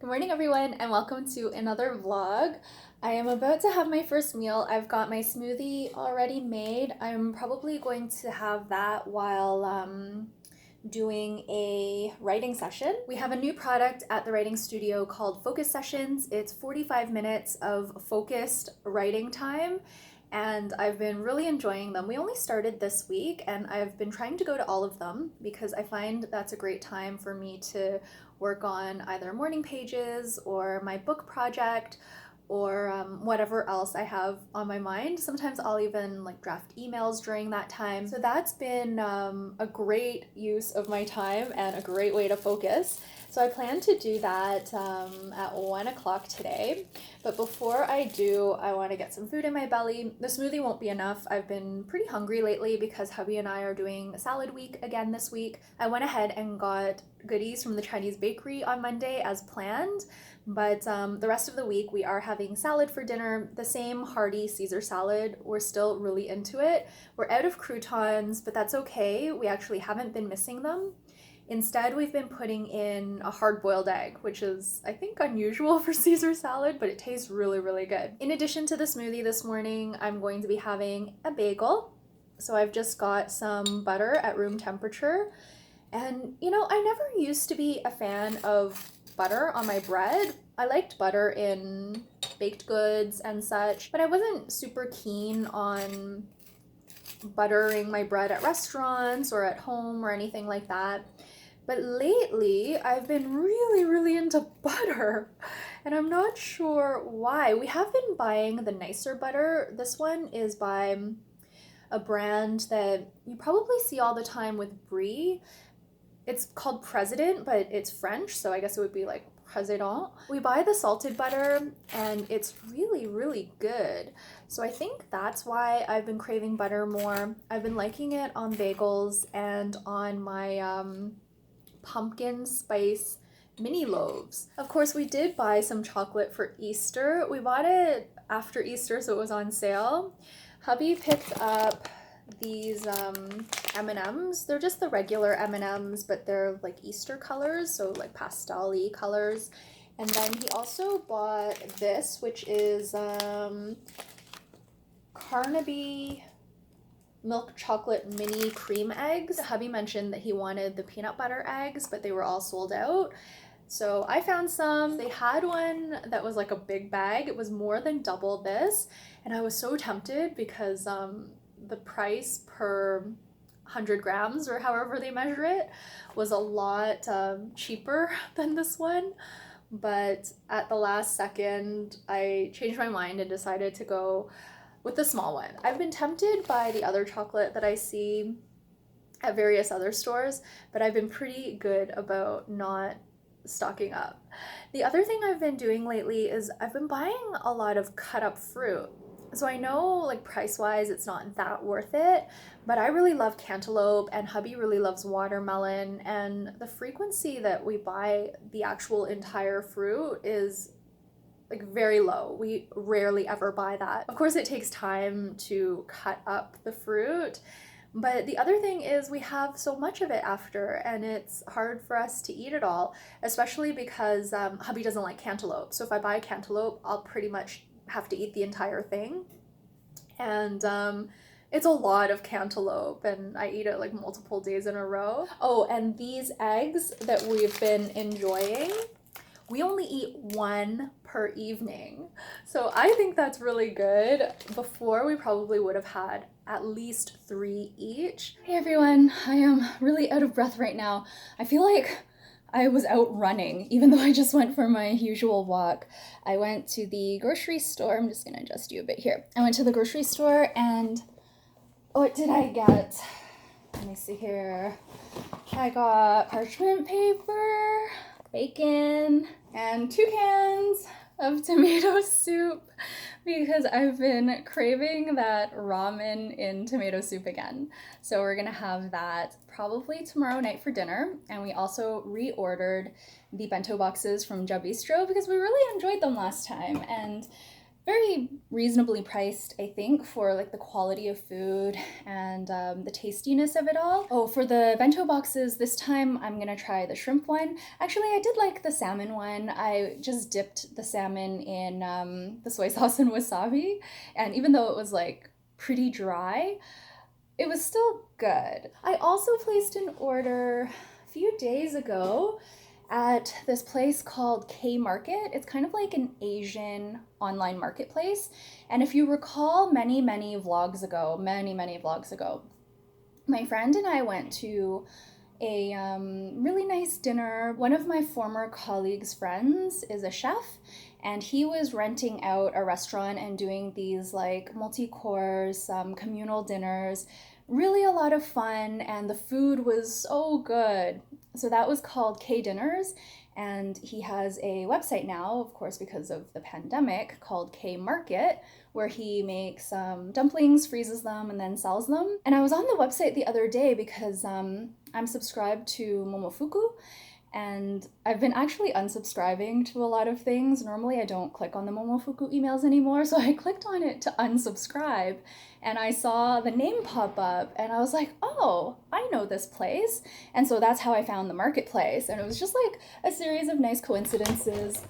Good morning everyone and welcome to another vlog. I am about to have my first meal. I've got my smoothie already made. I'm probably going to have that while doing a writing session. We have a new product at the writing studio called Focus Sessions. It's 45 minutes of focused writing time and I've been really enjoying them. We only started this week and I've been trying to go to all of them because I find that's a great time for me to work on either morning pages or my book project or whatever else I have on my mind. Sometimes I'll even draft emails during that time. So that's been a great use of my time and a great way to focus. So I plan to do that at 1 o'clock today. But before I do, I want to get some food in my belly. The smoothie won't be enough. I've been pretty hungry lately because hubby and I are doing salad week again this week. I went ahead and got goodies from the Chinese bakery on Monday as planned. But the rest of the week we are having salad for dinner, the same hearty Caesar salad. We're still really into it. We're out of croutons, but that's okay. We actually haven't been missing them. Instead, we've been putting in a hard-boiled egg, which is, I think, unusual for Caesar salad, but it tastes really, really good. In addition to the smoothie this morning, I'm going to be having a bagel. So I've just got some butter at room temperature. And, you know, I never used to be a fan of butter on my bread. I liked butter in baked goods and such, but I wasn't super keen on buttering my bread at restaurants or at home or anything like that. But lately, I've been really into butter, and I'm not sure why. We have been buying the nicer butter. This one is by a brand that you probably see all the time with brie. It's called President, but it's French, so I guess it would be like President. We buy the salted butter, and it's really good. So I think that's why I've been craving butter more. I've been liking it on bagels and on my pumpkin spice mini loaves. Of course, we did buy some chocolate for Easter. We bought it after Easter, so it was on sale. Hubby picked up these M&Ms. They're just the regular M&Ms, but they're like Easter colors, so like pastel-y colors. And then he also bought this, which is Carnaby milk chocolate mini cream eggs. Hubby mentioned that he wanted the peanut butter eggs, but they were all sold out. So I found some. They had one that was like a big bag. It was more than double this, and I was so tempted because the price per 100 grams or however they measure it was a lot cheaper than this one. But at the last second, I changed my mind and decided to go with the small one. I've been tempted by the other chocolate that I see at various other stores, but I've been pretty good about not stocking up. The other thing I've been doing lately is I've been buying a lot of cut up fruit. So I know like price-wise it's not that worth it, but I really love cantaloupe and hubby really loves watermelon, and the frequency that we buy the actual entire fruit is like very low. We rarely ever buy that. Of course, it takes time to cut up the fruit, but the other thing is we have so much of it after, and it's hard for us to eat it all, especially because hubby doesn't like cantaloupe. So if I buy cantaloupe, I'll pretty much have to eat the entire thing. And it's a lot of cantaloupe, and I eat it like multiple days in a row. Oh, and these eggs that we've been enjoying, we only eat one per evening. So I think that's really good. Before, we probably would have had at least 3 each. Hey everyone, I am really out of breath right now. I feel like I was out running, even though I just went for my usual walk. I went to the grocery store. I'm just gonna adjust you a bit here. I went to the grocery store and what did I get? Let me see here. I got parchment paper, bacon, and 2 cans of tomato soup because I've been craving that ramen in tomato soup again. So we're gonna have that probably tomorrow night for dinner. And we also reordered the bento boxes from Jabistro because we really enjoyed them last time. And very reasonably priced, I think, for like the quality of food and the tastiness of it all. Oh, for the bento boxes, this time I'm gonna try the shrimp one. Actually, I did like the salmon one. I just dipped the salmon in the soy sauce and wasabi, and even though it was like pretty dry, it was still good. I also placed an order a few days ago at this place called K.market. It's kind of like an Asian online marketplace. And if you recall many vlogs ago, many vlogs ago, my friend and I went to a really nice dinner. One of my former colleagues' friends is a chef, and he was renting out a restaurant and doing these like multi-course communal dinners. Really a lot of fun, and the food was so good. So that was called K Dinners, and he has a website now, of course, because of the pandemic, called K.market, where he makes dumplings, freezes them, and then sells them. And I was on the website the other day because I'm subscribed to Momofuku, and I've been actually unsubscribing to a lot of things. Normally I don't click on the Momofuku emails anymore, so I clicked on it to unsubscribe, and I saw the name pop up, and I was like, oh, I know this place. And so that's how I found the marketplace, and it was just like a series of nice coincidences.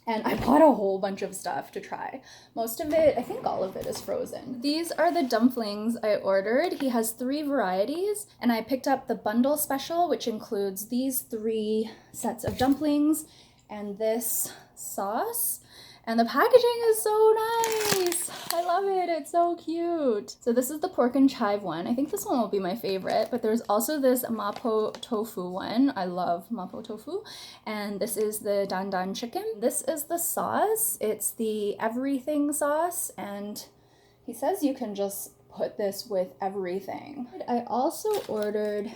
And I bought a whole bunch of stuff to try. Most of it, I think all of it, is frozen. These are the dumplings I ordered. He has 3 varieties, and I picked up the bundle special, which includes these 3 sets of dumplings and this sauce. And the packaging is so nice. I love it. It's so cute. So this is the pork and chive one. I think this one will be my favorite, but there's also this mapo tofu one. I love mapo tofu. And this is the dandan chicken. This is the sauce. It's the everything sauce, and he says you can just put this with everything. I also ordered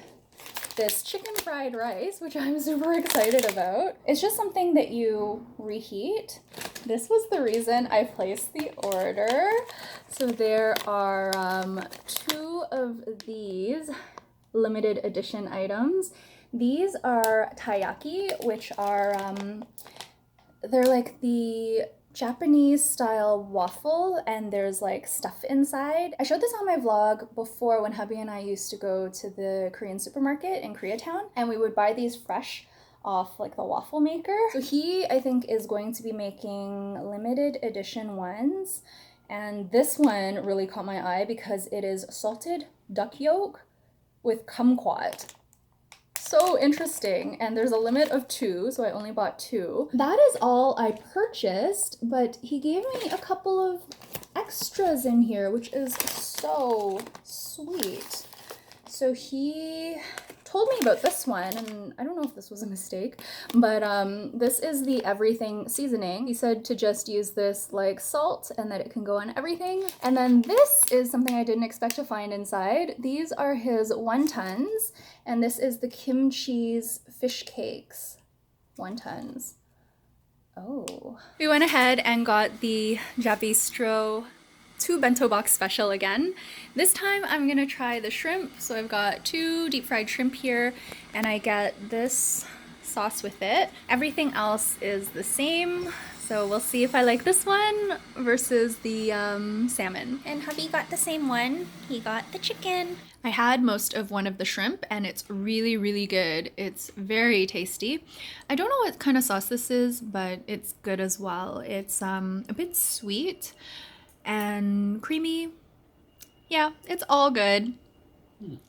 this chicken fried rice, which I'm super excited about. It's just something that you reheat. This was the reason I placed the order. So there are 2 of these limited edition items. These are taiyaki, which are, they're like the Japanese style waffle, and there's like stuff inside. I showed this on my vlog before when hubby and I used to go to the Korean supermarket in Koreatown, and we would buy these fresh off like the waffle maker. So he, I think, is going to be making limited edition ones, and this one really caught my eye because it is salted duck yolk with kumquat. So interesting, and there's a limit of 2, so I only bought 2. That is all I purchased, but he gave me a couple of extras in here, which is so sweet. So he told me about this one, and I don't know if this was a mistake, but this is the everything seasoning. He said to just use this like salt and that it can go on everything. And then this is something I didn't expect to find inside. These are his wontons, and this is the kimchi's fish cakes. Wontons. Oh. We went ahead and got the Jabistro 2 bento box special again. This time I'm gonna try the shrimp. So I've got 2 deep fried shrimp here, and I get this sauce with it. Everything else is the same. So we'll see if I like this one versus the salmon. And hubby got the same one. He got the chicken. I had most of one of the shrimp, and it's really good. It's very tasty. I don't know what kind of sauce this is, but it's good as well. It's a bit sweet and creamy. Yeah, it's all good.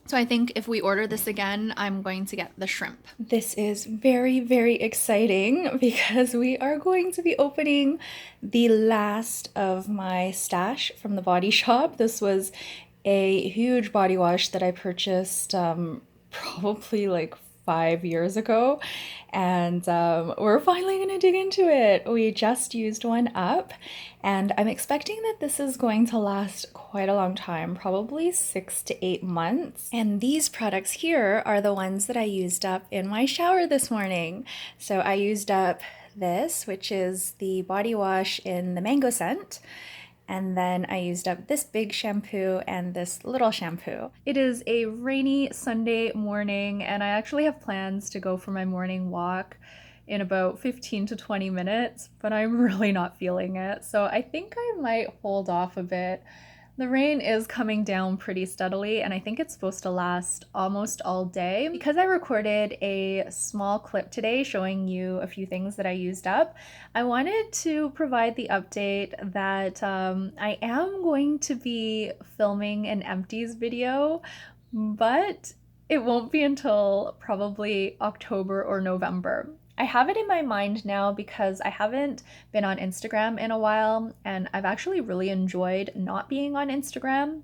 So I think if we order this again, I'm going to get the shrimp. This is very exciting because we are going to be opening the last of my stash from the Body Shop. This was a huge body wash that I purchased probably like 5 years ago, and we're finally gonna dig into it. We just used one up, and I'm expecting that this is going to last quite a long time, probably 6 to 8 months. And these products here are the ones that I used up in my shower this morning. So I used up this, which is the body wash in the mango scent. And then I used up this big shampoo and this little shampoo. It is a rainy Sunday morning, and I actually have plans to go for my morning walk in about 15 to 20 minutes, but I'm really not feeling it. So I think I might hold off a bit. The rain is coming down pretty steadily, and I think it's supposed to last almost all day. Because I recorded a small clip today showing you a few things that I used up, I wanted to provide the update that I am going to be filming an empties video, but it won't be until probably October or November. I have it in my mind now because I haven't been on Instagram in a while, and I've actually really enjoyed not being on Instagram.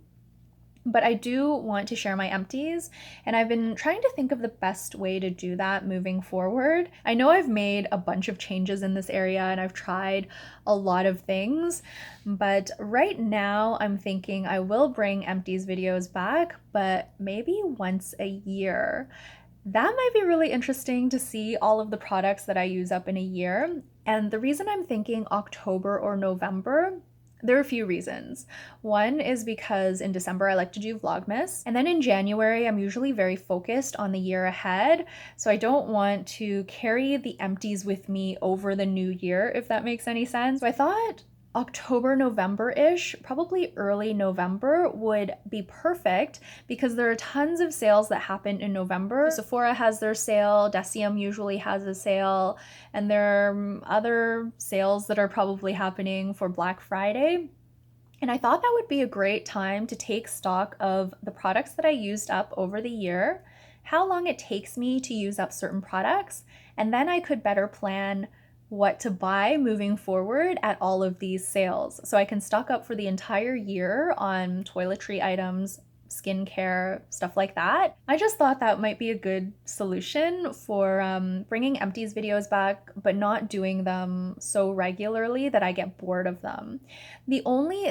But I do want to share my empties, and I've been trying to think of the best way to do that moving forward. I know I've made a bunch of changes in this area and I've tried a lot of things, but right now I'm thinking I will bring empties videos back, but maybe once a year. That might be really interesting to see all of the products that I use up in a year. And the reason I'm thinking October or November, there are a few reasons. One is because in December I like to do Vlogmas, and then in January I'm usually very focused on the year ahead, so I don't want to carry the empties with me over the new year, if that makes any sense. So I thought October, November-ish, probably early November would be perfect because there are tons of sales that happen in November. Sephora has their sale, Deciem usually has a sale, and there are other sales that are probably happening for Black Friday. And I thought that would be a great time to take stock of the products that I used up over the year, how long it takes me to use up certain products, and then I could better plan what to buy moving forward at all of these sales. So I can stock up for the entire year on toiletry items, skincare, stuff like that. I just thought that might be a good solution for bringing empties videos back, but not doing them so regularly that I get bored of them. The only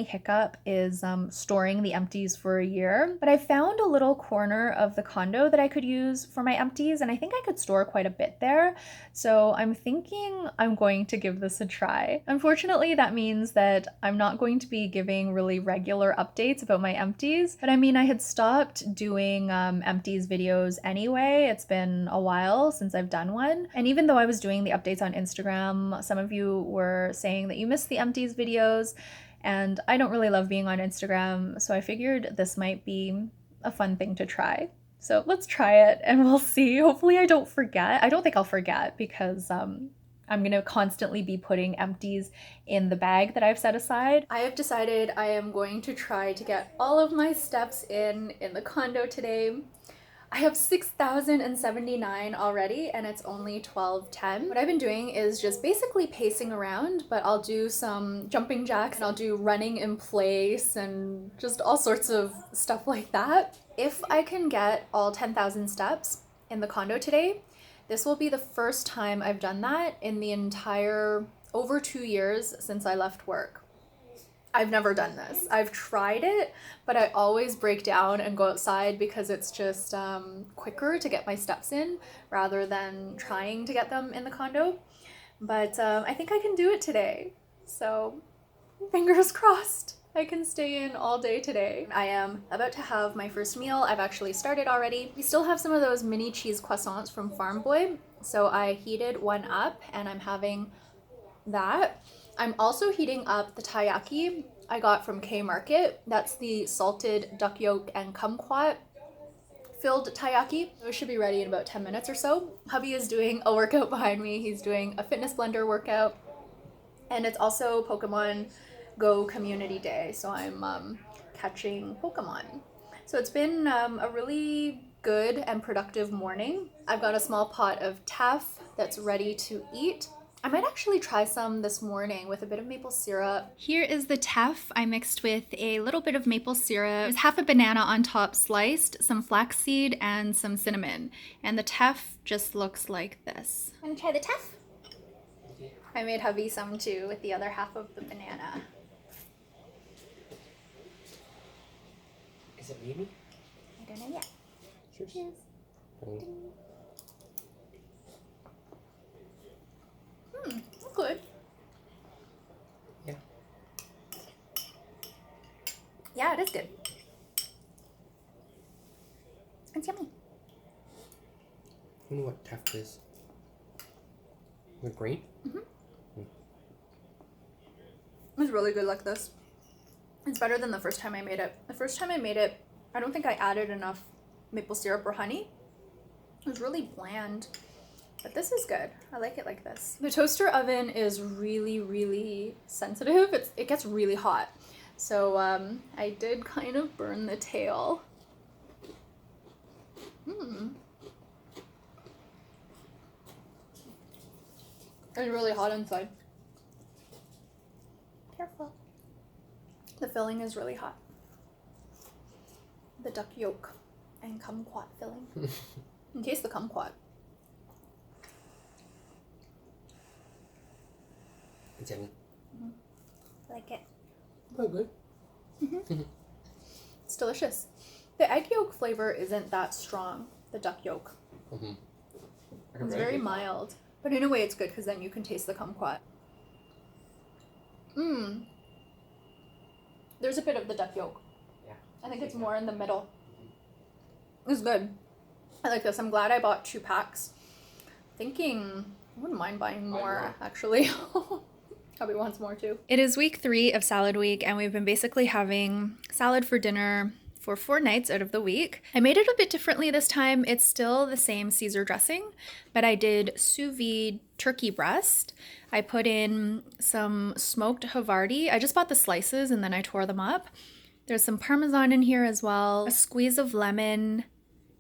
hiccup is storing the empties for a year, but I found a little corner of the condo that I could use for my empties, and I think I could store quite a bit there. So I'm thinking I'm going to give this a try. Unfortunately, that means that I'm not going to be giving really regular updates about my empties, but I mean, I had stopped doing empties videos anyway. It's been a while since I've done one. And even though I was doing the updates on Instagram, some of you were saying that you missed the empties videos, and I don't really love being on Instagram, so I figured this might be a fun thing to try. So let's try it and we'll see. Hopefully I don't forget. I don't think I'll forget because I'm gonna constantly be putting empties in the bag that I've set aside. I have decided I am going to try to get all of my steps in the condo today. I have 6,079 already and it's only 12:10. What I've been doing is just basically pacing around, but I'll do some jumping jacks and I'll do running in place and just all sorts of stuff like that. If I can get all 10,000 steps in the condo today, this will be the first time I've done that in the entire over 2 years since I left work. I've never done this. I've tried it, but I always break down and go outside because it's just quicker to get my steps in rather than trying to get them in the condo. But I think I can do it today. So fingers crossed. I can stay in all day today. I am about to have my first meal. I've actually started already. We still have some of those mini cheese croissants from Farm Boy. So I heated one up and I'm having that. I'm also heating up the taiyaki I got from K.market. That's the salted duck yolk and kumquat filled taiyaki. It should be ready in about 10 minutes or so. Hubby is doing a workout behind me. He's doing a fitness blender workout. And it's also Pokemon Go Community Day, so I'm catching Pokemon. So it's been a really good and productive morning. I've got a small pot of Teff that's ready to eat. I might actually try some this morning with a bit of maple syrup. Here is the Teff I mixed with a little bit of maple syrup. There's half a banana on top sliced, some flaxseed, and some cinnamon. And the Teff just looks like this. Wanna try the Teff? I made hubby some too with the other half of the banana. Is it creamy? I don't know yet. Cheers. Cheers. That's good. Yeah. Yeah, it is good. It's yummy. I wonder what Teff is. Green? It's really good like this. It's better than the first time I made it. The first time I made it, I don't think I added enough maple syrup or honey. It was really bland, but this is good. I like it like this. The toaster oven is really, really sensitive. It gets really hot. So I did kind of burn the tail. It's really hot inside. Careful. The filling is really hot. The duck yolk and kumquat filling. In case the kumquat. It's yummy. Like it. Oh, good. It's delicious. The egg yolk flavor isn't that strong, the duck yolk. It's very mild. But in a way it's good because then you can taste the kumquat. There's a bit of the duck yolk. Yeah. I think it's more in the middle. It's good. I like this. I'm glad I bought 2 packs. Thinking I wouldn't mind buying more, actually. Probably wants more too. It is week 3 of salad week, and we've been basically having salad for dinner for 4 nights out of the week. I made it a bit differently this time. It's still the same Caesar dressing, but I did sous vide turkey breast. I put in some smoked Havarti. I just bought the slices and then I tore them up. There's some Parmesan in here as well, a squeeze of lemon,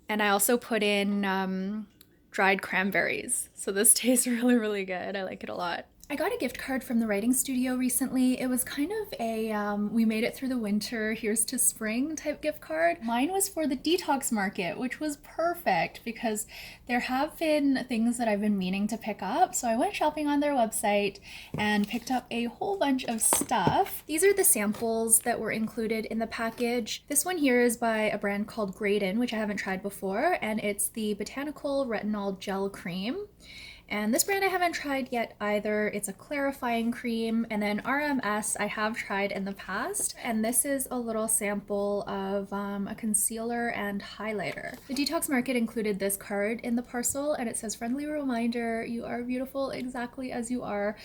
and I also put in dried cranberries. So this tastes really, really good. I like it a lot. I got a gift card from the writing studio recently. It was kind of a we made it through the winter, here's to spring type gift card. Mine was for the Detox Market, which was perfect because there have been things that I've been meaning to pick up. So I went shopping on their website and picked up a whole bunch of stuff. These are the samples that were included in the package. This one here is by a brand called Graydon, which I haven't tried before, and it's the Botanical Retinol Gel Cream. And this brand I haven't tried yet either. It's a clarifying cream. And then RMS I have tried in the past. And this is a little sample of a concealer and highlighter. The Detox Market included this card in the parcel, and it says, "Friendly reminder, you are beautiful exactly as you are."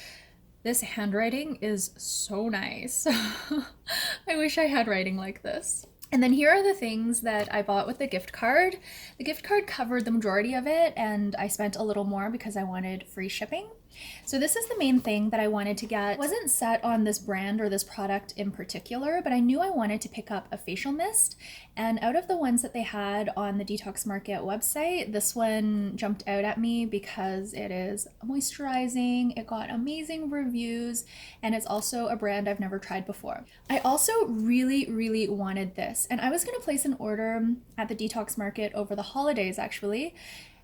This handwriting is so nice. I wish I had writing like this. And then here are the things that I bought with the gift card. The gift card covered the majority of it, and I spent a little more because I wanted free shipping. So this is the main thing that I wanted to get. I wasn't set on this brand or this product in particular, but I knew I wanted to pick up a facial mist. And out of the ones that they had on the Detox Market website, this one jumped out at me because it is moisturizing, it got amazing reviews, and it's also a brand I've never tried before. I also really, really wanted this, and I was gonna place an order at the Detox Market over the holidays actually,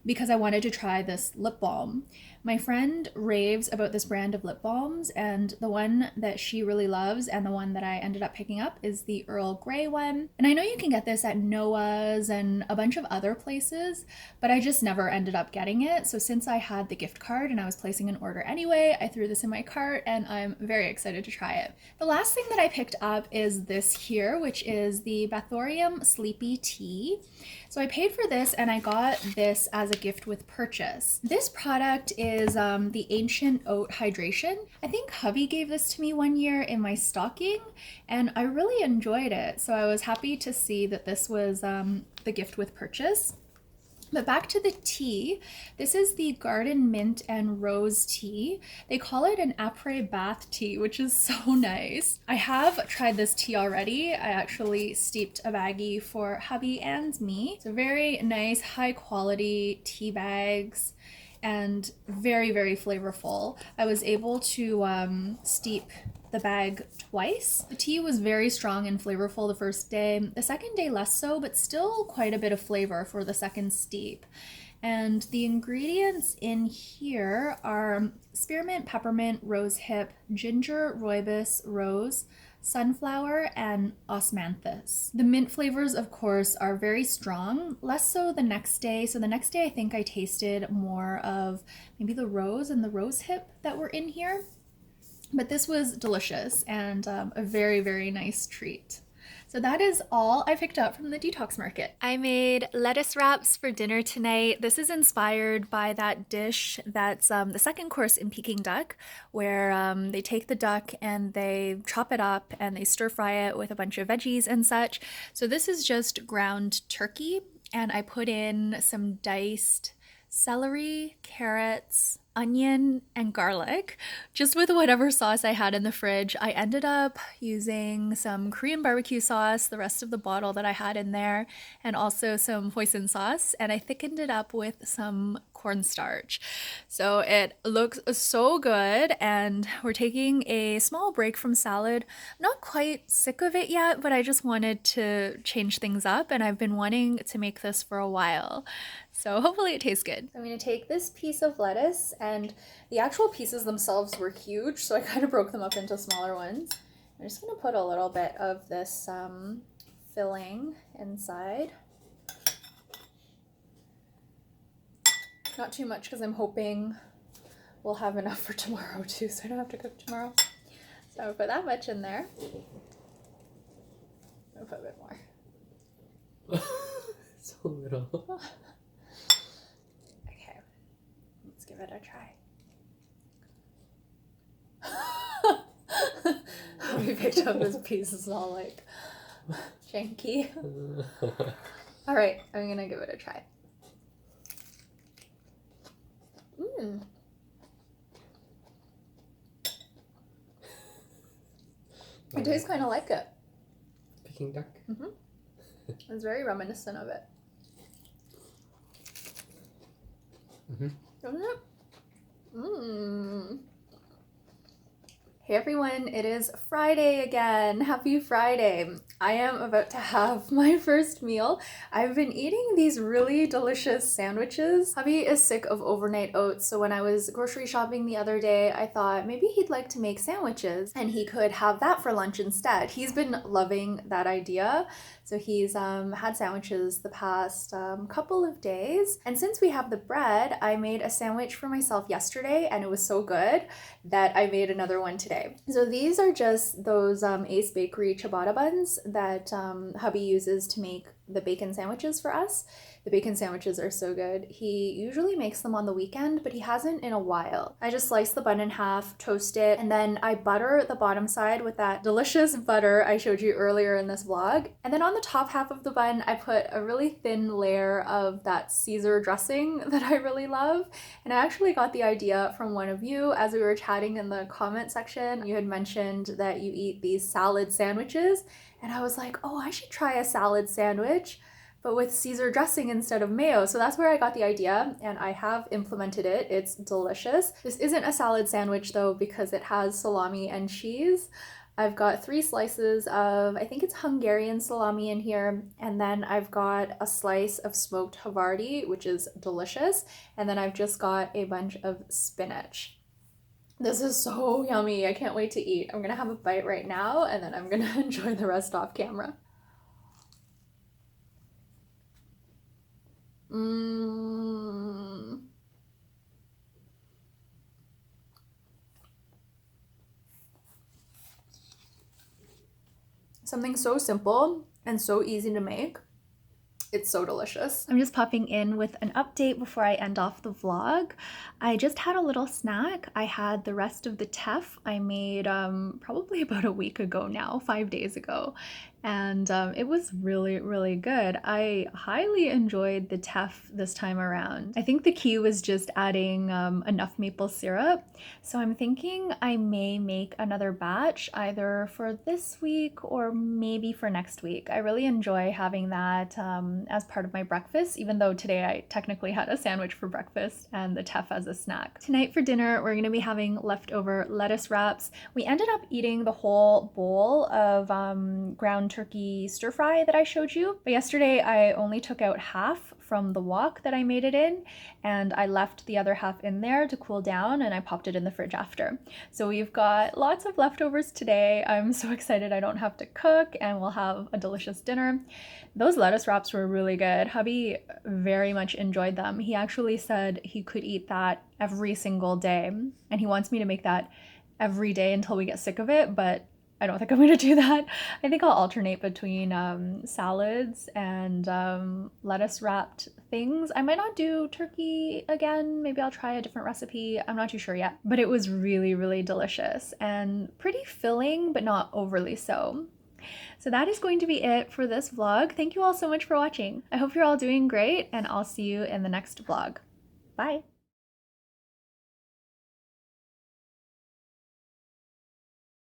because I wanted to try this lip balm. My friend raves about this brand of lip balms, and the one that she really loves and the one that I ended up picking up is the Earl Grey one. And I know you can get this at Noah's and a bunch of other places, but I just never ended up getting it. So since I had the gift card and I was placing an order anyway, I threw this in my cart and I'm very excited to try it. The last thing that I picked up is this here, which is the Bathorium Sleepy Tea. So I paid for this and I got this as a gift with purchase. This product is the Ancient Oat Hydration. I think hubby gave this to me one year in my stocking and I really enjoyed it. So I was happy to see that this was the gift with purchase. But back to the tea, this is the Garden Mint and Rose tea. They call it an après bath tea, which is so nice. I have tried this tea already. I actually steeped a baggie for hubby and me. So very nice, high quality tea bags and very, very flavorful. I was able to steep the bag twice. The tea was very strong and flavorful the first day. The second day less so, but still quite a bit of flavor for the second steep. And the ingredients in here are spearmint, peppermint, rosehip, ginger, rooibos, rose, sunflower, and osmanthus. The mint flavors, of course, are very strong, less so the next day. So the next day I think I tasted more of maybe the rose and the rosehip that were in here. But this was delicious and a very, very nice treat. So So that is all I picked up from the Detox Market. I made lettuce wraps for dinner tonight. This is inspired by that dish that's the second course in Peking duck, where they take the duck and they chop it up and they stir fry it with a bunch of veggies and such. So this is just ground turkey, and I put in some diced celery, carrots, onion, and garlic, just with whatever sauce I had in the fridge. I ended up using some Korean barbecue sauce, the rest of the bottle that I had in there, and also some hoisin sauce, and I thickened it up with some cornstarch. So it looks so good, and we're taking a small break from salad. I'm not quite sick of it yet, but I just wanted to change things up, and I've been wanting to make this for a while. So hopefully it tastes good. I'm going to take this piece of lettuce, and the actual pieces themselves were huge, so I kind of broke them up into smaller ones. I'm just going to put a little bit of this filling inside. Not too much because I'm hoping we'll have enough for tomorrow too, so I don't have to cook tomorrow. So I'll put that much in there. I'll put a bit more. So little. Okay, let's give it a try. We picked up this piece, it's all like janky. All right, I'm gonna give it a try. It tastes kind of like it. Peking duck? Mm-hmm. It's very reminiscent of it. Mm-hmm. Doesn't it? Mmm. Hey everyone, it is Friday again. Happy Friday. I am about to have my first meal. I've been eating these really delicious sandwiches. Hubby is sick of overnight oats, so when I was grocery shopping the other day, I thought maybe he'd like to make sandwiches and he could have that for lunch instead. He's been loving that idea. So he's had sandwiches the past couple of days. And since we have the bread, I made a sandwich for myself yesterday and it was so good that I made another one today. So these are just those Ace Bakery ciabatta buns that hubby uses to make the bacon sandwiches for us. The bacon sandwiches are so good. He usually makes them on the weekend, but he hasn't in a while. I just slice the bun in half, toast it, and then I butter the bottom side with that delicious butter I showed you earlier in this vlog. And then on the top half of the bun, I put a really thin layer of that Caesar dressing that I really love. And I actually got the idea from one of you as we were chatting in the comment section. You had mentioned that you eat these salad sandwiches, and I was like, oh, I should try a salad sandwich, but with Caesar dressing instead of mayo. So that's where I got the idea, and I have implemented it. It's delicious. This isn't a salad sandwich though, because it has salami and cheese. I've got 3 slices of, I think it's Hungarian salami in here, and then I've got a slice of smoked Havarti, which is delicious, and then I've just got a bunch of spinach. This is so yummy. I can't wait to eat. I'm gonna have a bite right now, and then I'm gonna enjoy the rest off camera. Mmm. Something so simple and so easy to make. It's so delicious. I'm just popping in with an update before I end off the vlog. I just had a little snack. I had the rest of the Teff I made probably about a week ago now, 5 days ago. And it was really, really good. I highly enjoyed the Teff this time around. I think the key was just adding enough maple syrup. So I'm thinking I may make another batch either for this week or maybe for next week. I really enjoy having that as part of my breakfast, even though today I technically had a sandwich for breakfast and the Teff as a snack. Tonight for dinner, we're gonna be having leftover lettuce wraps. We ended up eating the whole bowl of ground turkey stir fry that I showed you, but yesterday I only took out half from the wok that I made it in, and I left the other half in there to cool down, and I popped it in the fridge after. So we've got lots of leftovers today. I'm so excited I don't have to cook, and we'll have a delicious dinner. Those lettuce wraps were really good. Hubby very much enjoyed them. He actually said he could eat that every single day, and he wants me to make that every day until we get sick of it, but I don't think I'm gonna do that. I think I'll alternate between salads and lettuce wrapped things. I might not do turkey again. Maybe I'll try a different recipe. I'm not too sure yet. But it was really, really delicious and pretty filling, but not overly so. So that is going to be it for this vlog. Thank you all so much for watching. I hope you're all doing great, and I'll see you in the next vlog. Bye.